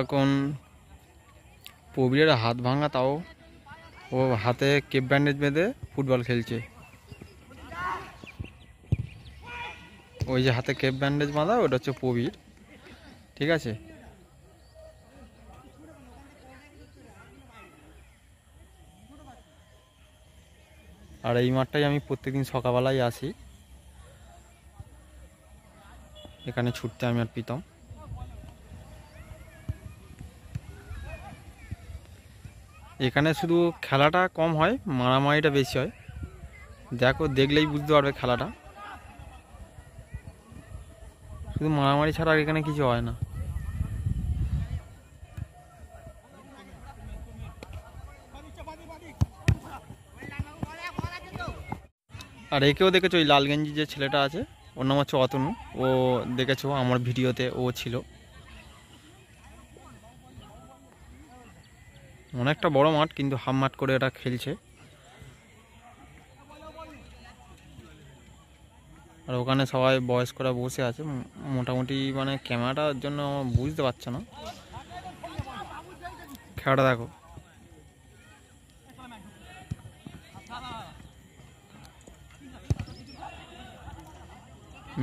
এখন প্রবীরের হাত ভাঙা, তাও ও হাতে কেপ ব্যান্ডেজ বেঁধে ফুটবল খেলছে। ওই যে হাতে কেপ ব্যান্ডেজ বাঁধা, ওটা হচ্ছে প্রবীর, ঠিক আছে। আর এই মাঠটাই আমি প্রত্যেকদিন সকালবেলায় আসি, এখানে ছুটতে আমি আর প্রীতম। এখানে শুধু খেলাটা কম হয়, মারামারিটা বেশি হয়। দেখো, দেখলেই বুঝতে পারবে খেলাটা, শুধু মারামারি ছাড়া আর এখানে কিছু হয় না। আর একেও দেখেছো, ওই লাল গেঞ্জি যে ছেলেটা আছে, ওর নাম হচ্ছে অতনু। ও দেখেছো আমার ভিডিওতে, ও ছিল। অনেকটা বড় মাঠ, কিন্তু হাফ মাঠ করে এটা খেলছে। আর ওখানে সবাই বয়স্করা বসে আছে মোটামুটি, মানে ক্যামেরাটার জন্য বুঝতে পারছে না। খেলাটা দেখো,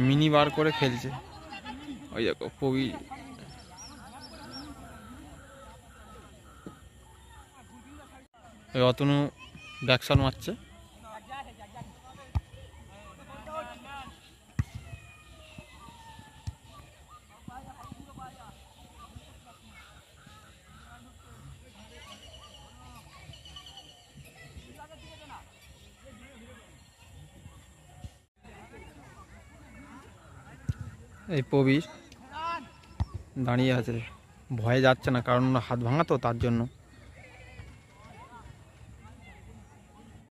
মিনি বার করে খেলছে। ওই দেখো প্রবীর, ওই অতনু ব্যাকশট মারছে। এই প্রবীর দাঁড়িয়ে আছে, ভয়ে যাচ্ছে না, কারণ হাত ভাঙা তো, তার জন্য।